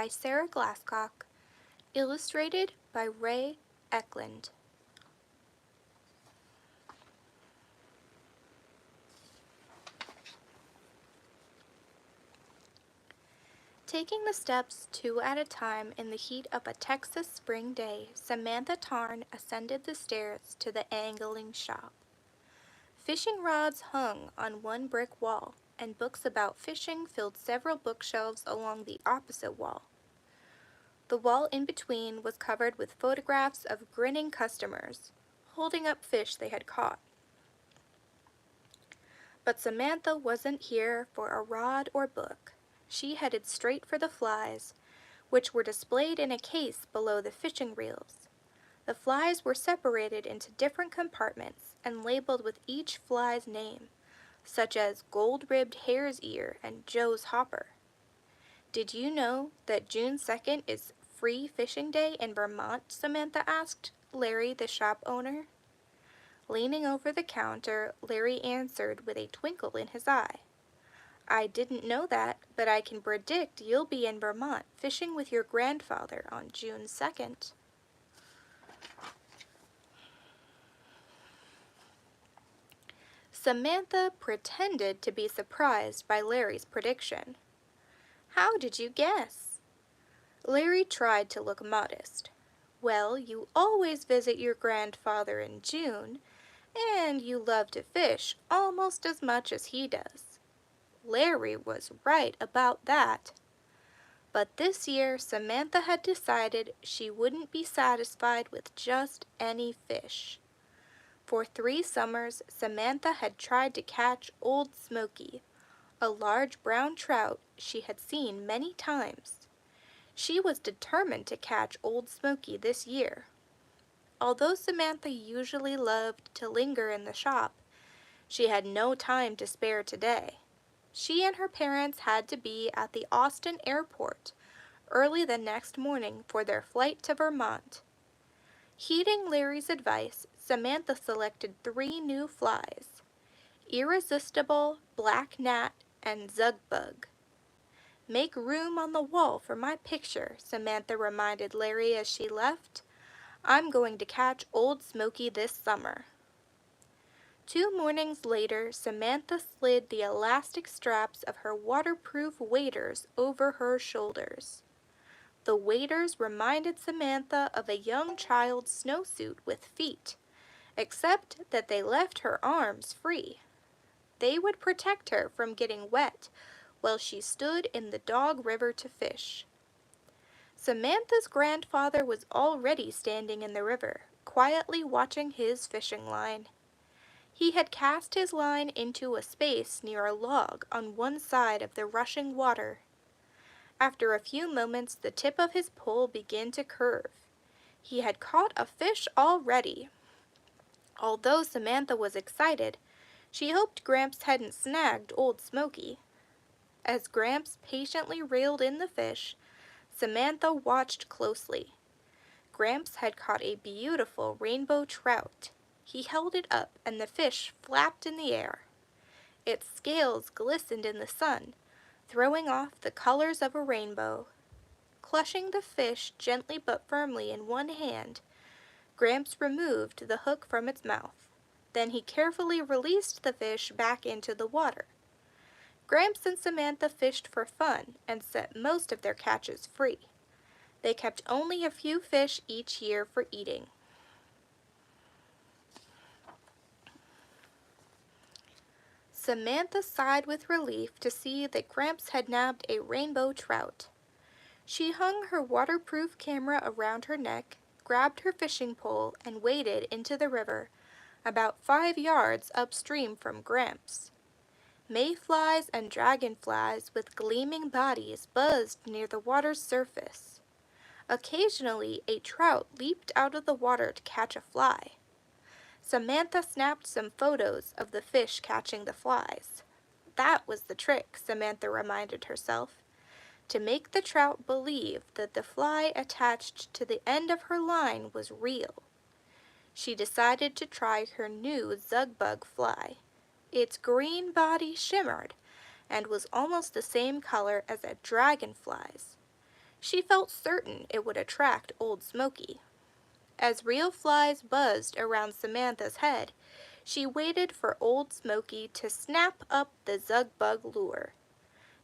by Sarah Glasscock, illustrated by Ecklund. Taking the steps 2 at a time in the heat of a Texas spring day, Samantha Tarn ascended the stairs to the angling shop. Fishing rods hung on one brick wall, and books about fishing filled several bookshelves along the opposite wall. The wall in between was covered with photographs of grinning customers, holding up fish they had caught. But Samantha wasn't here for a rod or book. She headed straight for the flies, which were displayed in a case below the fishing reels. The flies were separated into different compartments and labeled with each fly's name, such as Gold-Ribbed Hare's Ear and Joe's Hopper. Did you know that June 2nd is Free Fishing Day in Vermont? Samantha asked Larry, the shop owner. Leaning over the counter, Larry answered with a twinkle in his eye. I didn't know that, but I can predict you'll be in Vermont fishing with your grandfather on June 2nd. Samantha pretended to be surprised by Larry's prediction. How did you guess? Larry tried to look modest. Well, you always visit your grandfather in June, and you love to fish almost as much as he does. Larry was right about that. But this year, Samantha had decided she wouldn't be satisfied with just any fish. For 3 summers, Samantha had tried to catch Old Smoky, a large brown trout she had seen many times. She was determined to catch Old Smoky this year. Although Samantha usually loved to linger in the shop, she had no time to spare today. She and her parents had to be at the Austin airport early the next morning for their flight to Vermont. Heeding Larry's advice, Samantha selected 3 new flies: Irresistible, Black Gnat, and Zugbug. Make room on the wall for my picture, Samantha reminded Larry as she left. I'm going to catch Old Smoky this summer. 2 mornings later, Samantha slid the elastic straps of her waterproof waders over her shoulders. The waders reminded Samantha of a young child's snowsuit with feet, except that they left her arms free. They would protect her from getting wet while she stood in the Dog River to fish. Samantha's grandfather was already standing in the river, quietly watching his fishing line. He had cast his line into a space near a log on one side of the rushing water. After a few moments, the tip of his pole began to curve. He had caught a fish already. Although Samantha was excited, she hoped Gramps hadn't snagged Old Smoky. As Gramps patiently reeled in the fish, Samantha watched closely. Gramps had caught a beautiful rainbow trout. He held it up, and the fish flapped in the air. Its scales glistened in the sun, throwing off the colors of a rainbow. Clutching the fish gently but firmly in one hand, Gramps removed the hook from its mouth. Then he carefully released the fish back into the water. Gramps and Samantha fished for fun and set most of their catches free. They kept only a few fish each year for eating. Samantha sighed with relief to see that Gramps had nabbed a rainbow trout. She hung her waterproof camera around her neck, grabbed her fishing pole, and waded into the river, about 5 yards upstream from Gramps. Mayflies and dragonflies with gleaming bodies buzzed near the water's surface. Occasionally, a trout leaped out of the water to catch a fly. Samantha snapped some photos of the fish catching the flies. That was the trick, Samantha reminded herself, to make the trout believe that the fly attached to the end of her line was real. She decided to try her new Zugbug fly. Its green body shimmered and was almost the same color as a dragonfly's. She felt certain it would attract Old Smoky. As real flies buzzed around Samantha's head, she waited for Old Smoky to snap up the Zugbug lure.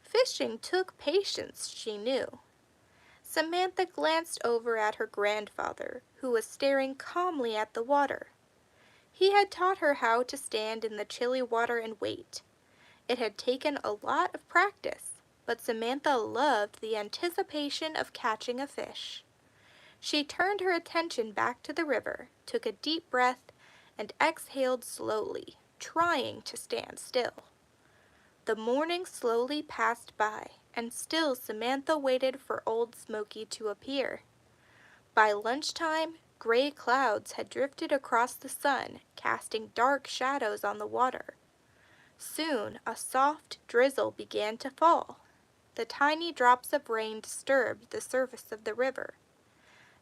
Fishing took patience, she knew. Samantha glanced over at her grandfather, who was staring calmly at the water. He had taught her how to stand in the chilly water and wait. It had taken a lot of practice, but Samantha loved the anticipation of catching a fish. She turned her attention back to the river, took a deep breath, and exhaled slowly, trying to stand still. The morning slowly passed by, and still Samantha waited for Old Smoky to appear. By lunchtime, gray clouds had drifted across the sun, casting dark shadows on the water. Soon a soft drizzle began to fall. The tiny drops of rain disturbed the surface of the river.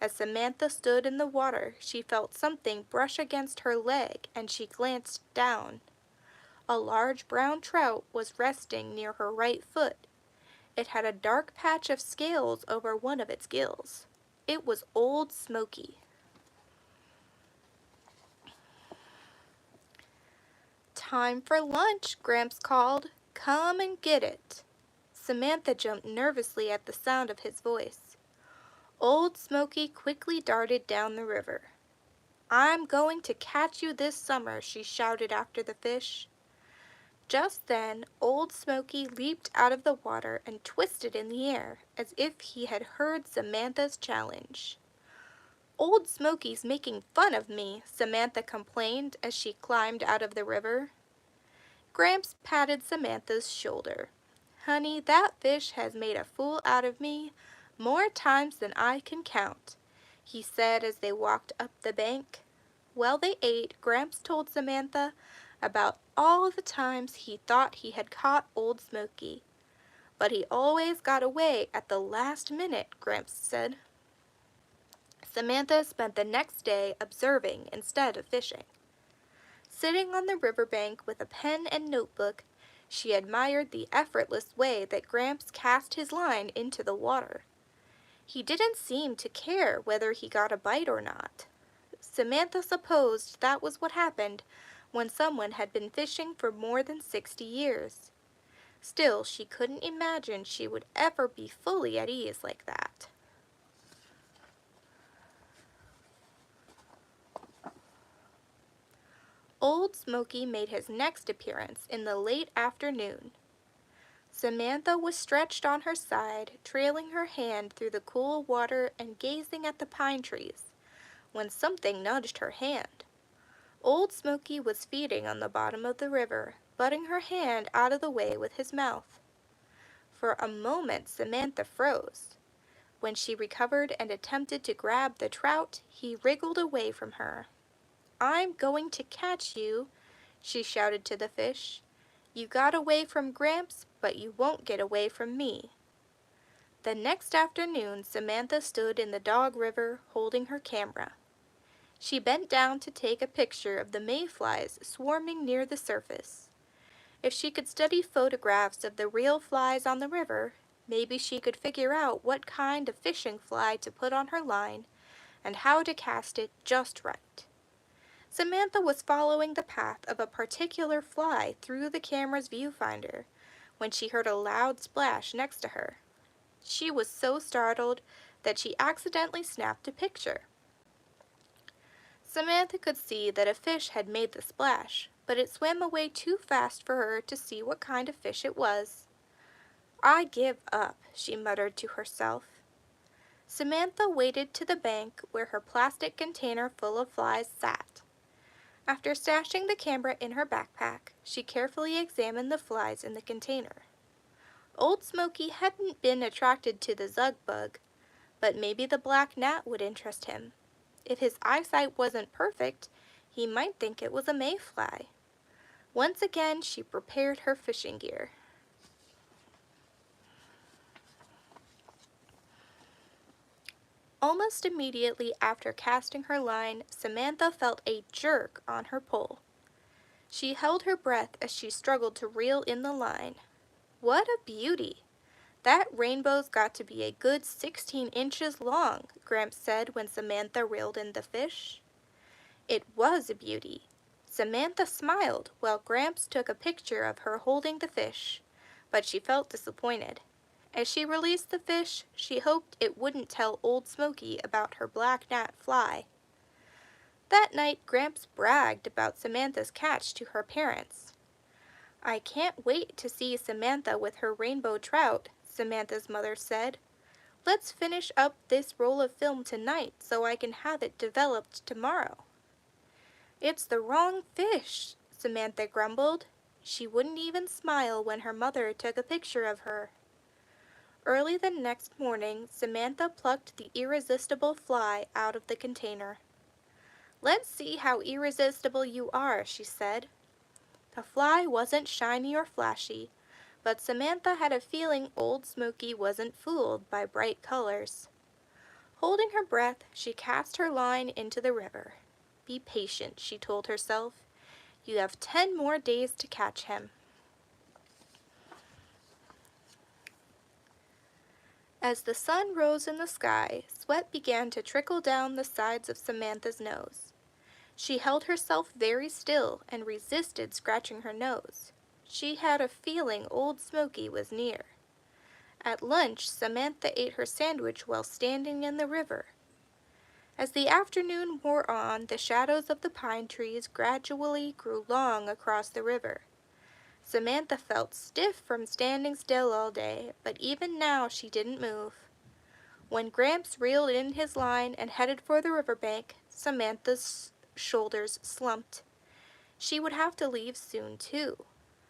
As Samantha stood in the water, she felt something brush against her leg, and she glanced down. A large brown trout was resting near her right foot. It had a dark patch of scales over one of its gills. It was Old Smoky. "Time for lunch," Gramps called. "Come and get it." Samantha jumped nervously at the sound of his voice. Old Smoky quickly darted down the river. "I'm going to catch you this summer," she shouted after the fish. Just then, Old Smoky leaped out of the water and twisted in the air, as if he had heard Samantha's challenge. "Old Smoky's making fun of me," Samantha complained as she climbed out of the river. Gramps patted Samantha's shoulder. "Honey, that fish has made a fool out of me more times than I can count," he said as they walked up the bank. While they ate, Gramps told Samantha about all the times he thought he had caught Old Smoky. "But he always got away at the last minute," Gramps said. Samantha spent the next day observing instead of fishing. Sitting on the riverbank with a pen and notebook, she admired the effortless way that Gramps cast his line into the water. He didn't seem to care whether he got a bite or not. Samantha supposed that was what happened when someone had been fishing for more than 60 years. Still, she couldn't imagine she would ever be fully at ease like that. Old Smoky made his next appearance in the late afternoon. Samantha was stretched on her side, trailing her hand through the cool water and gazing at the pine trees, when something nudged her hand. Old Smoky was feeding on the bottom of the river, butting her hand out of the way with his mouth. For a moment Samantha froze. When she recovered and attempted to grab the trout, he wriggled away from her. "I'm going to catch you," she shouted to the fish. "You got away from Gramps, but you won't get away from me." The next afternoon, Samantha stood in the Dog River holding her camera. She bent down to take a picture of the mayflies swarming near the surface. If she could study photographs of the real flies on the river, maybe she could figure out what kind of fishing fly to put on her line and how to cast it just right. Samantha was following the path of a particular fly through the camera's viewfinder when she heard a loud splash next to her. She was so startled that she accidentally snapped a picture. Samantha could see that a fish had made the splash, but it swam away too fast for her to see what kind of fish it was. "I give up," she muttered to herself. Samantha waded to the bank where her plastic container full of flies sat. After stashing the camera in her backpack, she carefully examined the flies in the container. Old Smoky hadn't been attracted to the Zugbug, but maybe the black gnat would interest him. If his eyesight wasn't perfect, he might think it was a mayfly. Once again, she prepared her fishing gear. Almost immediately after casting her line, Samantha felt a jerk on her pole. She held her breath as she struggled to reel in the line. What a beauty! "That rainbow's got to be a good 16 inches long," Gramps said when Samantha reeled in the fish. It was a beauty. Samantha smiled while Gramps took a picture of her holding the fish, but she felt disappointed. As she released the fish, she hoped it wouldn't tell Old Smoky about her black gnat fly. That night, Gramps bragged about Samantha's catch to her parents. "I can't wait to see Samantha with her rainbow trout," Samantha's mother said. "Let's finish up this roll of film tonight so I can have it developed tomorrow." "It's the wrong fish," Samantha grumbled. She wouldn't even smile when her mother took a picture of her. Early the next morning, Samantha plucked the irresistible fly out of the container. "Let's see how irresistible you are," she said. The fly wasn't shiny or flashy, but Samantha had a feeling Old Smoky wasn't fooled by bright colors. Holding her breath, she cast her line into the river. "Be patient," she told herself. "You have 10 more days to catch him." As the sun rose in the sky, sweat began to trickle down the sides of Samantha's nose. She held herself very still and resisted scratching her nose. She had a feeling Old Smoky was near. At lunch, Samantha ate her sandwich while standing in the river. As the afternoon wore on, the shadows of the pine trees gradually grew long across the river. Samantha felt stiff from standing still all day, but even now she didn't move. When Gramps reeled in his line and headed for the riverbank, Samantha's shoulders slumped. She would have to leave soon, too.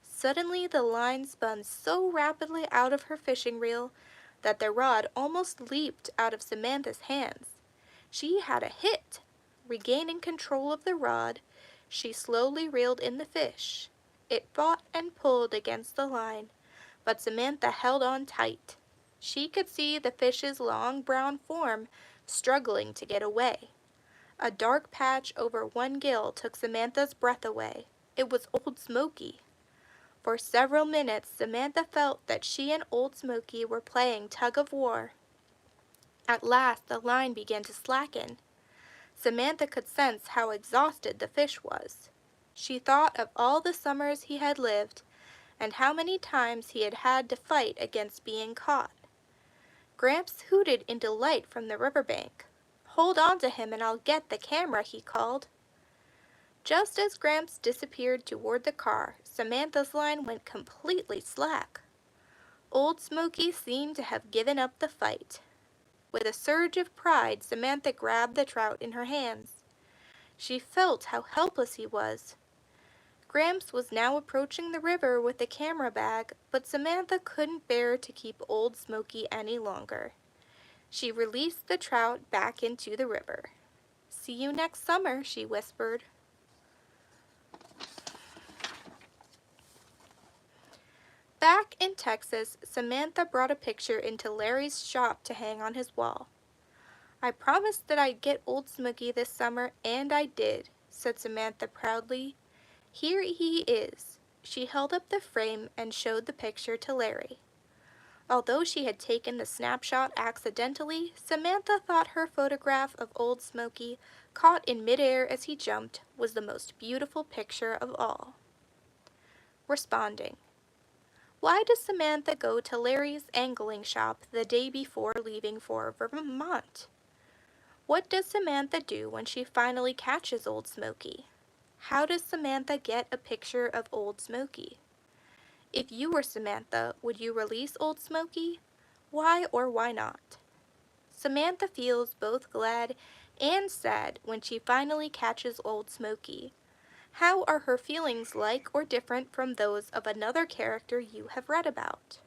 Suddenly the line spun so rapidly out of her fishing reel that the rod almost leaped out of Samantha's hands. She had a hit. Regaining control of the rod, she slowly reeled in the fish. It fought and pulled against the line, but Samantha held on tight. She could see the fish's long brown form struggling to get away. A dark patch over one gill took Samantha's breath away. It was Old Smoky. For several minutes, Samantha felt that she and Old Smoky were playing tug-of-war. At last, the line began to slacken. Samantha could sense how exhausted the fish was. She thought of all the summers he had lived, and how many times he had had to fight against being caught. Gramps hooted in delight from the riverbank. "Hold on to him and I'll get the camera," he called. Just as Gramps disappeared toward the car, Samantha's line went completely slack. Old Smoky seemed to have given up the fight. With a surge of pride, Samantha grabbed the trout in her hands. She felt how helpless he was. Gramps was now approaching the river with the camera bag, but Samantha couldn't bear to keep Old Smoky any longer. She released the trout back into the river. "See you next summer," she whispered. Back in Texas, Samantha brought a picture into Larry's shop to hang on his wall. "I promised that I'd get Old Smoky this summer, and I did," said Samantha proudly. "Here he is." She held up the frame and showed the picture to Larry. Although she had taken the snapshot accidentally, Samantha thought her photograph of Old Smoky, caught in midair as he jumped, was the most beautiful picture of all. Responding. Why does Samantha go to Larry's angling shop the day before leaving for Vermont? What does Samantha do when she finally catches Old Smoky? How does Samantha get a picture of Old Smoky? If you were Samantha, would you release Old Smoky? Why or why not? Samantha feels both glad and sad when she finally catches Old Smoky. How are her feelings like or different from those of another character you have read about?